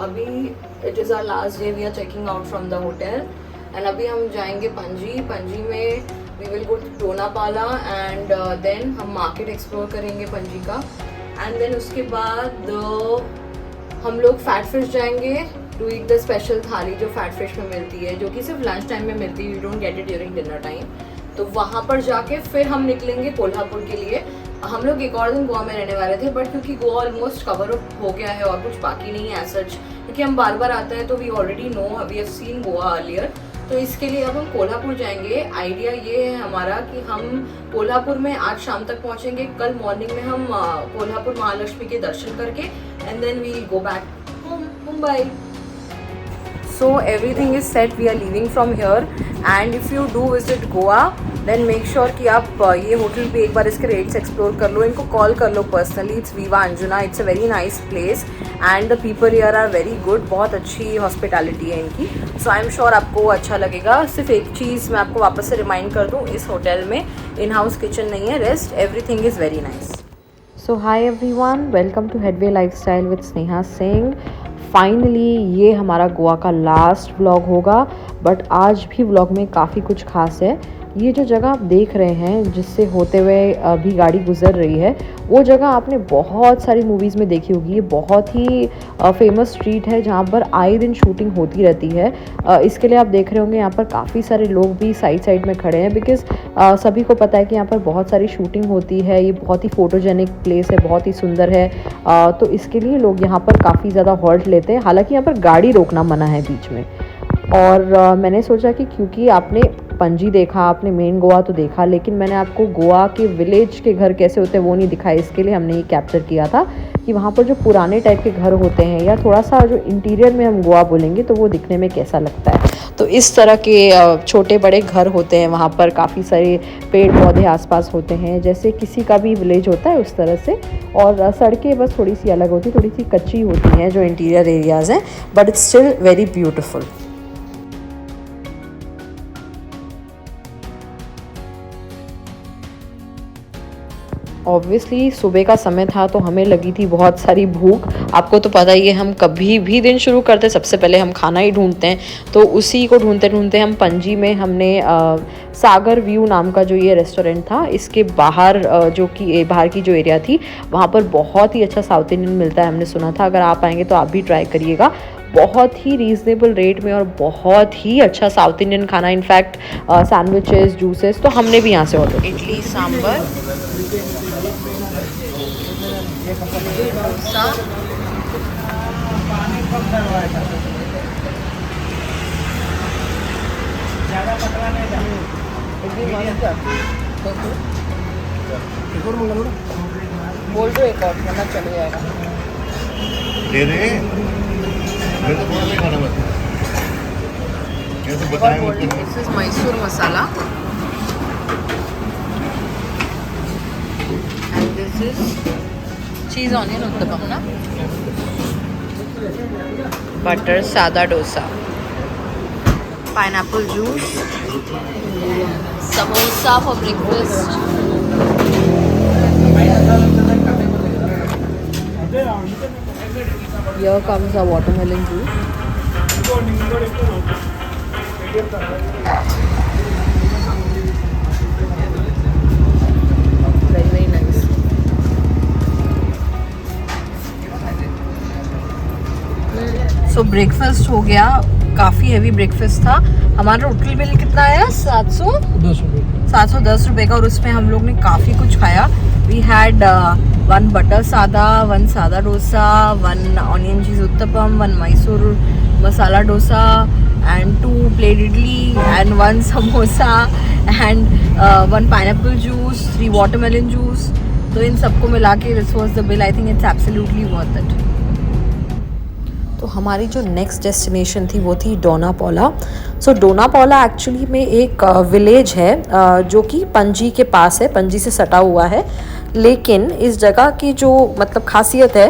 अभी it is our last day, we are checking out from the hotel and अभी हम जाएंगे पणजी में we will go to Donapaula and then हम market explore करेंगे पणजी का एंड देन उसके बाद हम लोग फैट फिश जाएंगे to eat the special thali जो फैट फिश में मिलती है, जो कि सिर्फ लंच टाइम में मिलती है, you don't get it during dinner time. तो वहाँ पर जाके फिर हम निकलेंगे कोल्हापुर के लिए। हम लोग एक और दिन गोवा में रहने वाले थे, बट क्योंकि गोवा ऑलमोस्ट कवर अप हो गया है और कुछ बाकी नहीं है एज सच, क्योंकि हम बार बार आते हैं तो we already know, we have seen Goa earlier. तो इसके लिए अब हम कोल्हापुर जाएंगे। आइडिया ये है हमारा कि हम कोल्हापुर में आज शाम तक पहुंचेंगे, कल मॉर्निंग में हम कोल्हापुर महालक्ष्मी के दर्शन करके and then we go back home Mumbai. So everything is set, we are leaving from here and if you do visit Goa then make sure कि आप ये होटल पे एक बार इसके रेट्स एक्सप्लोर कर लो, इनको कॉल कर लो personally. It's viva Anjuna, it's a very nice place and the people here are very good, बहुत अच्छी हॉस्पिटैलिटी है इनकी। सो आई एम श्योर आपको अच्छा लगेगा। सिर्फ एक चीज़ मैं आपको वापस से रिमाइंड कर दूँ, इस होटल में इन हाउस किचन नहीं है, rest everything is very nice. So hi everyone, welcome to headway lifestyle with Sneha Singh. Finally ये हमारा गोवा का लास्ट व्लॉग होगा, बट आज भी व्लॉग में काफ़ी कुछ खास है। ये जो जगह आप देख रहे हैं जिससे होते हुए अभी गाड़ी गुजर रही है, वो जगह आपने बहुत सारी मूवीज़ में देखी होगी। ये बहुत ही फेमस स्ट्रीट है जहाँ पर आए दिन शूटिंग होती रहती है। इसके लिए आप देख रहे होंगे यहाँ पर काफ़ी सारे लोग भी साइड में खड़े हैं, बिकॉज़ सभी को पता है कि यहाँ पर बहुत सारी शूटिंग होती है। ये बहुत ही फोटोजेनिक प्लेस है, बहुत ही सुंदर है। तो इसके लिए लोग यहाँ पर काफ़ी ज़्यादा हॉल्ट लेते हैं। हालांकि यहाँ पर गाड़ी रोकना मना है बीच में। और मैंने सोचा कि क्योंकि आपने पणजी देखा, आपने मेन गोवा तो देखा, लेकिन मैंने आपको गोवा के विलेज के घर कैसे होते हैं वो नहीं दिखाए। इसके लिए हमने ये कैप्चर किया था कि वहाँ पर जो पुराने टाइप के घर होते हैं, या थोड़ा सा जो इंटीरियर में हम गोवा बोलेंगे तो वो दिखने में कैसा लगता है। तो इस तरह के छोटे बड़े घर होते हैं वहाँ पर, काफ़ी सारे पेड़ पौधे आसपास होते हैं, जैसे किसी का भी विलेज होता है उस तरह से। और सड़कें बस थोड़ी सी अलग होती, थोड़ी सी कच्ची होती हैं जो इंटीरियर एरियाज़ हैं, but it's still very beautiful. Obviously सुबह का समय था तो हमें लगी थी बहुत सारी भूख। आपको तो पता ही है, हम कभी भी दिन शुरू करते सबसे पहले हम खाना ही ढूंढते हैं। तो उसी को ढूंढते ढूंढते हम पणजी में हमने सागर व्यू नाम का जो ये रेस्टोरेंट था, इसके बाहर जो कि बाहर की जो एरिया थी, वहाँ पर बहुत ही अच्छा साउथ इंडियन मिलता है, हमने सुना था। अगर आप आएंगे तो आप भी ट्राई करिएगा। बहुत ही रीज़नेबल रेट में और बहुत ही अच्छा साउथ इंडियन खाना। इनफैक्ट सैंडविचेस, जूसेस तो हमने भी यहाँ से ऑर्डर। इडली सांभर, डोसा, बोल दो एक और, वरना चले जाएगा। दे दे, मैं तो पूरा नहीं खाना बस। कैसे बताएं मुझे? This is Mysore masala and this is cheese onion uttapam ना, बटर सादा dosa, pineapple juice, samosa for breakfast, here comes a watermelon juice, very nice। So breakfast हो गया, काफ़ी हैवी ब्रेकफास्ट था। हमारा टोटल बिल कितना आया? 710 रुपये का, और उसमें हम लोग ने काफ़ी कुछ खाया। वी हैड 1 बटर सादा, 1 सादा dosa, 1 onion cheese uttapam, 1 Mysore masala dosa and 2 plate idli and 1 samosa and 1 pineapple juice, 3 watermelon juice. तो इन सबको मिला के this was the bill. I think it's absolutely worth it. तो हमारी जो नेक्स्ट डेस्टिनेशन थी वो थी डोनापाला। सो डोनापाला एक्चुअली में एक विलेज है जो कि पणजी के पास है, पणजी से सटा हुआ है। लेकिन इस जगह की जो मतलब खासियत है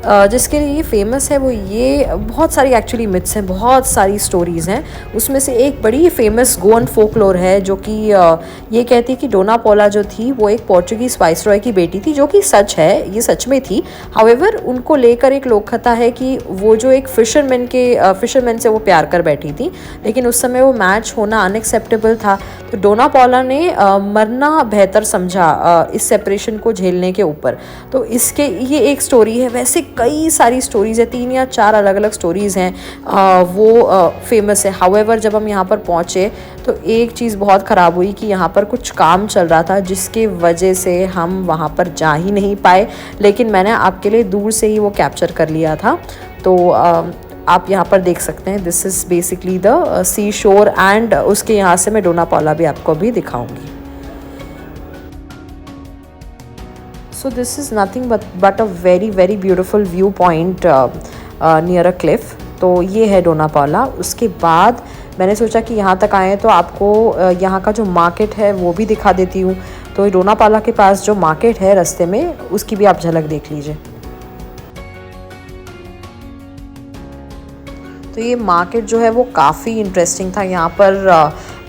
जिसके लिए ये फेमस है वो ये बहुत सारी एक्चुअली मिथ्स हैं, बहुत सारी स्टोरीज़ हैं। उसमें से एक बड़ी फेमस गोअन फोकलोर है जो कि ये कहती है कि डोना पौला जो थी वो एक पोर्चुगीज़ वाइसरॉय की बेटी थी, जो कि सच है, ये सच में थी। हाउएवर उनको लेकर एक लोककथा है कि वो जो एक फिशरमैन से वो प्यार कर बैठी थी, लेकिन उस समय वो मैच होना अनएक्सेप्टेबल था। तो डोना पौला ने मरना बेहतर समझा इस सेपरेशन को झेलने के ऊपर। तो इसके ये एक स्टोरी है। वैसे कई सारी स्टोरीज़ है, 3 या 4 अलग अलग स्टोरीज़ हैं, वो फेमस है। हाउएवर जब हम यहाँ पर पहुँचे तो एक चीज़ बहुत ख़राब हुई कि यहाँ पर कुछ काम चल रहा था, जिसके वजह से हम वहाँ पर जा ही नहीं पाए, लेकिन मैंने आपके लिए दूर से ही वो कैप्चर कर लिया था। तो आप यहाँ पर देख सकते हैं, दिस इज़ बेसिकली द सी शोर एंड उसके यहाँ से मैं डोना पौला भी आपको अभी दिखाऊंगी। So this is nothing but a very beautiful view point near a cliff. तो ये है डोना पौला। उसके बाद मैंने सोचा कि यहाँ तक आए तो आपको यहाँ का जो मार्केट है वो भी दिखा देती हूँ। तो डोना पौला के पास जो मार्केट है रास्ते में, उसकी भी आप झलक देख लीजिए। तो ये मार्केट जो है वो काफ़ी इंटरेस्टिंग था। यहाँ पर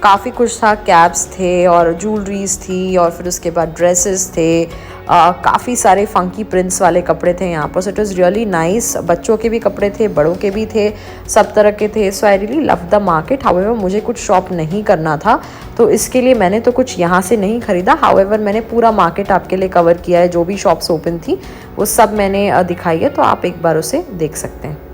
काफ़ी कुछ था, कैप्स थे और ज्वेलरीज थी और फिर उसके बाद ड्रेसेस थे, काफ़ी सारे फंकी प्रिंट्स वाले कपड़े थे यहाँ पर। So it was really nice. बच्चों के भी कपड़े थे, बड़ों के भी थे, सब तरह के थे। So I really love the market. However मुझे कुछ शॉप नहीं करना था, तो इसके लिए मैंने तो कुछ यहाँ से नहीं ख़रीदा। हाउएवर मैंने पूरा मार्केट आपके लिए कवर किया है, जो भी शॉप्स ओपन थी वो सब मैंने दिखाई है, तो आप एक बार उसे देख सकते हैं।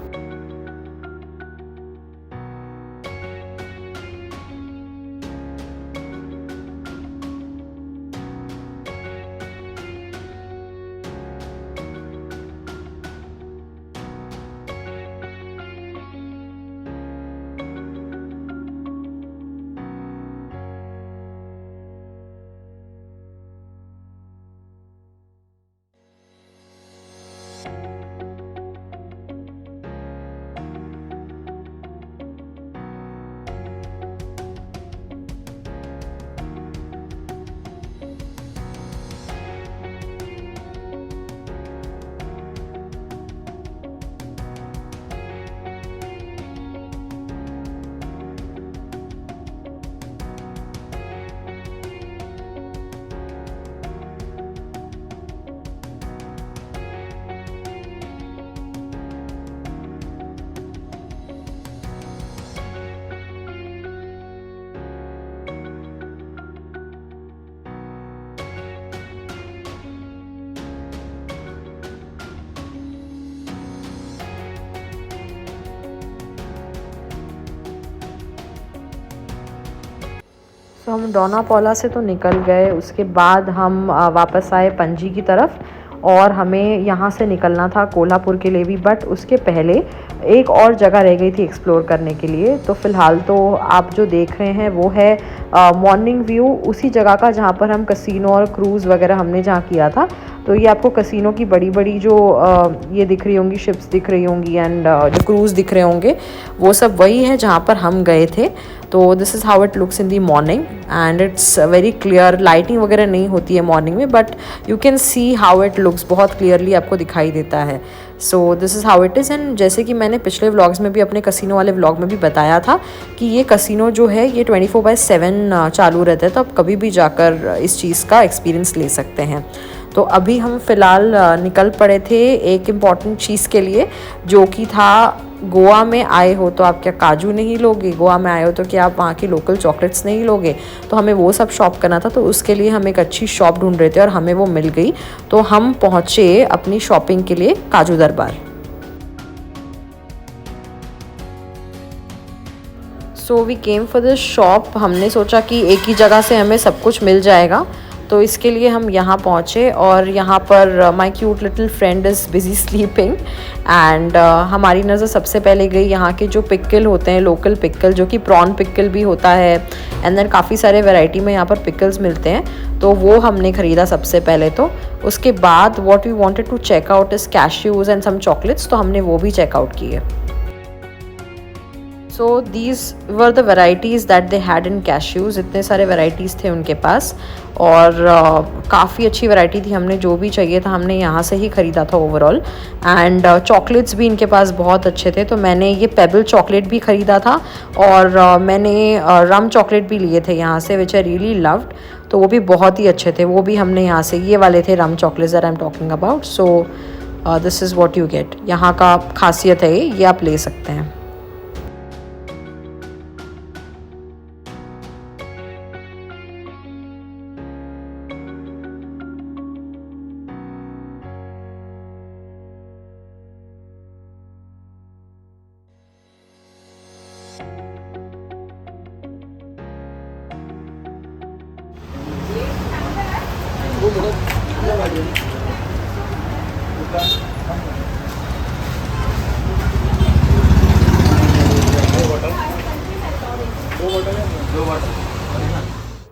तो हम डोना पौला से तो निकल गए। उसके बाद हम वापस आए पणजी की तरफ और हमें यहाँ से निकलना था कोल्हापुर के लिए भी, बट उसके पहले एक और जगह रह गई थी एक्सप्लोर करने के लिए। तो फ़िलहाल तो आप जो देख रहे हैं वो है मॉर्निंग व्यू उसी जगह का जहाँ पर हम कसिनो और क्रूज़ वगैरह हमने जहाँ किया था। तो ये आपको कसिनो की बड़ी बड़ी जो ये दिख रही होंगी, शिप्स दिख रही होंगी एंड जो क्रूज़ दिख रहे होंगे, वो सब वही है जहाँ पर हम गए थे। तो this is how it looks in the morning and it's very clear. Lighting वगैरह नहीं होती है मॉर्निंग में, but you can see how it looks, बहुत क्लियरली आपको दिखाई देता है। सो this is how it is. And जैसे कि मैंने पिछले व्लॉग्स में भी, अपने कसिनो वाले व्लॉग में भी बताया था कि ये कसिनो जो है ये 24/7 चालू रहता है, तो आप कभी भी जाकर इस चीज़ का एक्सपीरियंस ले सकते हैं। तो अभी हम फ़िलहाल निकल पड़े थे एक इम्पॉर्टेंट चीज़ के लिए, जो कि था गोवा में आए हो तो आप क्या काजू नहीं लोगे, गोवा में आए हो तो क्या आप वहाँ की लोकल चॉकलेट्स नहीं लोगे। तो हमें वो सब शॉप करना था, तो उसके लिए हम एक अच्छी शॉप ढूंढ रहे थे और हमें वो मिल गई। तो हम पहुँचे अपनी शॉपिंग के लिए Kaju Darbar. So we came for this shop. हमने सोचा कि एक ही जगह से हमें सब कुछ मिल जाएगा, तो इसके लिए हम यहाँ पहुँचे और यहाँ पर माई cute little friend is busy sleeping and हमारी नज़र सबसे पहले गई यहाँ के जो पिकल होते हैं, लोकल पिकल, जो कि प्रॉन पिकल भी होता है एंड देन काफ़ी सारे वैरायटी में यहाँ पर पिकल्स मिलते हैं, तो वो हमने ख़रीदा सबसे पहले। तो उसके बाद what we wanted to check out is cashews and some chocolates, तो हमने वो भी चेकआउट किए। So these were the varieties that they had in cashews. इतने सारे वेराइटीज़ थे उनके पास और काफ़ी अच्छी वैरायटी थी। हमने जो भी चाहिए था हमने यहाँ से ही ख़रीदा था ओवरऑल। एंड चॉकलेट्स भी इनके पास बहुत अच्छे थे, तो मैंने ये पेबल चॉकलेट भी ख़रीदा था और मैंने रम चॉकलेट भी लिए थे यहाँ से, विच आई रियली लव्ड। तो वो भी बहुत ही अच्छे थे, वो भी हमने यहाँ से, ये वाले थे rum chocolates that I am talking about. So this is what you get. यहाँ का खासियत है ये आप ले सकते हैं।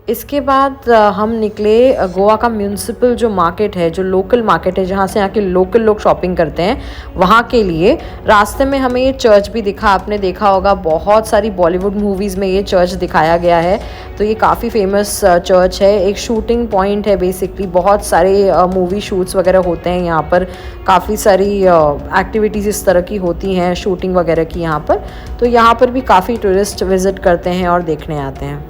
इसके बाद हम निकले गोवा का म्यूनसिपल जो मार्केट है, जो लोकल मार्केट है जहाँ से यहाँ के लोकल लोग शॉपिंग करते हैं, वहाँ के लिए। रास्ते में हमें ये चर्च भी दिखा, आपने देखा होगा बहुत सारी बॉलीवुड मूवीज़ में ये चर्च दिखाया गया है। तो ये काफ़ी फेमस चर्च है, एक शूटिंग पॉइंट है बेसिकली। बहुत सारे मूवी शूट्स वगैरह होते हैं यहाँ पर, काफ़ी सारी एक्टिविटीज़ इस तरह की होती हैं शूटिंग वगैरह की यहाँ पर। तो यहाँ पर भी काफ़ी टूरिस्ट विज़िट करते हैं और देखने आते हैं।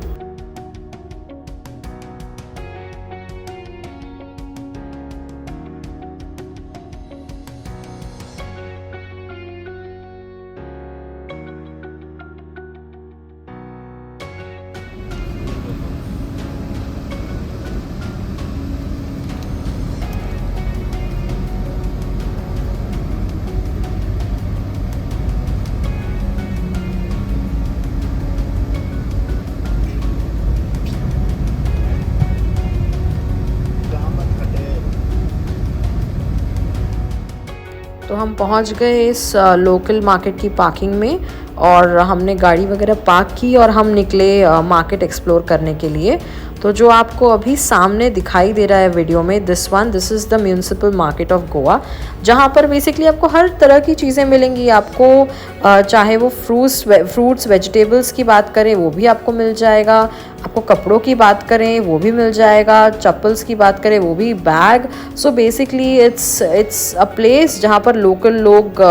तो हम पहुंच गए इस लोकल मार्केट की पार्किंग में और हमने गाड़ी वगैरह पार्क की और हम निकले मार्केट एक्सप्लोर करने के लिए। तो जो आपको अभी सामने दिखाई दे रहा है वीडियो में, this is the municipal market of Goa, जहाँ पर बेसिकली आपको हर तरह की चीज़ें मिलेंगी। आपको चाहे वो फ्रूट्स वेजिटेबल्स की बात करें वो भी आपको मिल जाएगा, आपको कपड़ों की बात करें वो भी मिल जाएगा, चप्पल्स की बात करें वो भी, bag. So basically it's a place जहाँ पर लोकल लोग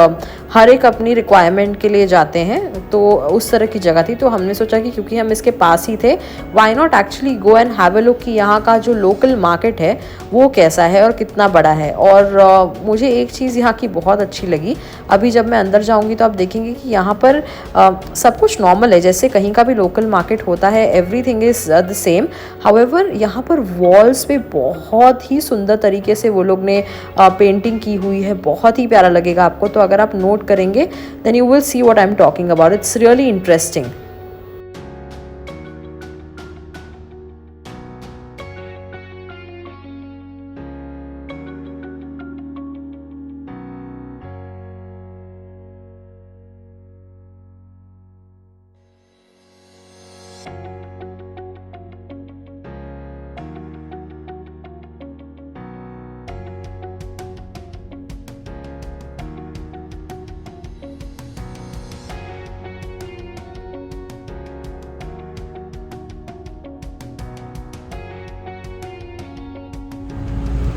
हर एक अपनी रिक्वायरमेंट के लिए जाते हैं। तो उस तरह की जगह थी, तो हमने सोचा कि क्योंकि हम इसके पास ही थे, why not actually go and have a look कि यहाँ का जो लोकल मार्केट है वो कैसा है और कितना बड़ा है। और मुझे एक चीज़ यहाँ की बहुत अच्छी लगी, अभी जब मैं अंदर जाऊँगी तो आप देखेंगे कि यहाँ पर सब कुछ नॉर्मल है, जैसे कहीं का भी लोकल मार्केट होता है, everything is the same. However यहाँ पर वॉल्स पे बहुत ही सुंदर तरीके से वो लोग ने पेंटिंग की हुई है, बहुत ही प्यारा लगेगा आपको। तो अगर आप नोट करेंगे then you will see what I am talking about. It's really interesting.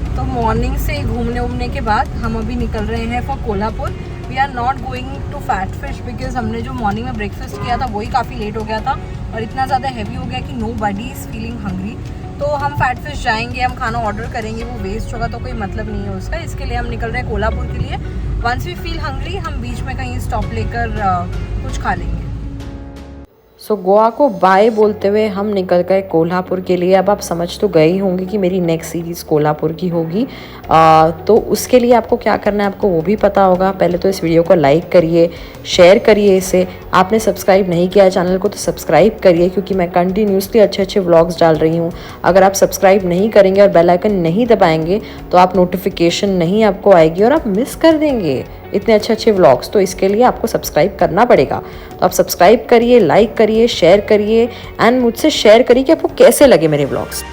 तो मॉर्निंग से घूमने के बाद हम अभी निकल रहे हैं for Kolhapur. We are not going to fat fish because हमने जो मॉर्निंग में ब्रेकफास्ट किया था वही काफ़ी लेट हो गया था और इतना ज़्यादा हैवी हो गया कि nobody is feeling hungry. तो हम फैट फिश जाएंगे, हम खाना ऑर्डर करेंगे, वो वेस्ट होगा तो कोई मतलब नहीं है उसका। इसके लिए हम निकल रहे हैं कोल्हापुर के लिए। वंस वी फील हंग्री हम बीच में कहीं स्टॉप लेकर कुछ खा लेंगे। सो गोवा को बाय बोलते हुए हम निकल गए कोल्हापुर के लिए। अब आप समझ तो गए ही होंगे कि मेरी नेक्स्ट सीरीज़ कोल्हापुर की होगी। तो उसके लिए आपको क्या करना है आपको वो भी पता होगा। पहले तो इस वीडियो को लाइक करिए, शेयर करिए इसे। आपने सब्सक्राइब नहीं किया है चैनल को तो सब्सक्राइब करिए, क्योंकि मैं कंटिन्यूसली अच्छे अच्छे व्लॉग्स डाल रही हूँ। अगर आप सब्सक्राइब नहीं करेंगे और बेल आइकन नहीं दबाएंगे तो आप नोटिफिकेशन नहीं आपको आएगी और आप मिस कर देंगे इतने अच्छे अच्छे व्लॉग्स। तो इसके लिए आपको सब्सक्राइब करना पड़ेगा। तो आप सब्सक्राइब करिए, लाइक करिए, शेयर करिए एंड मुझसे शेयर करिए कि आपको कैसे लगे मेरे व्लॉग्स।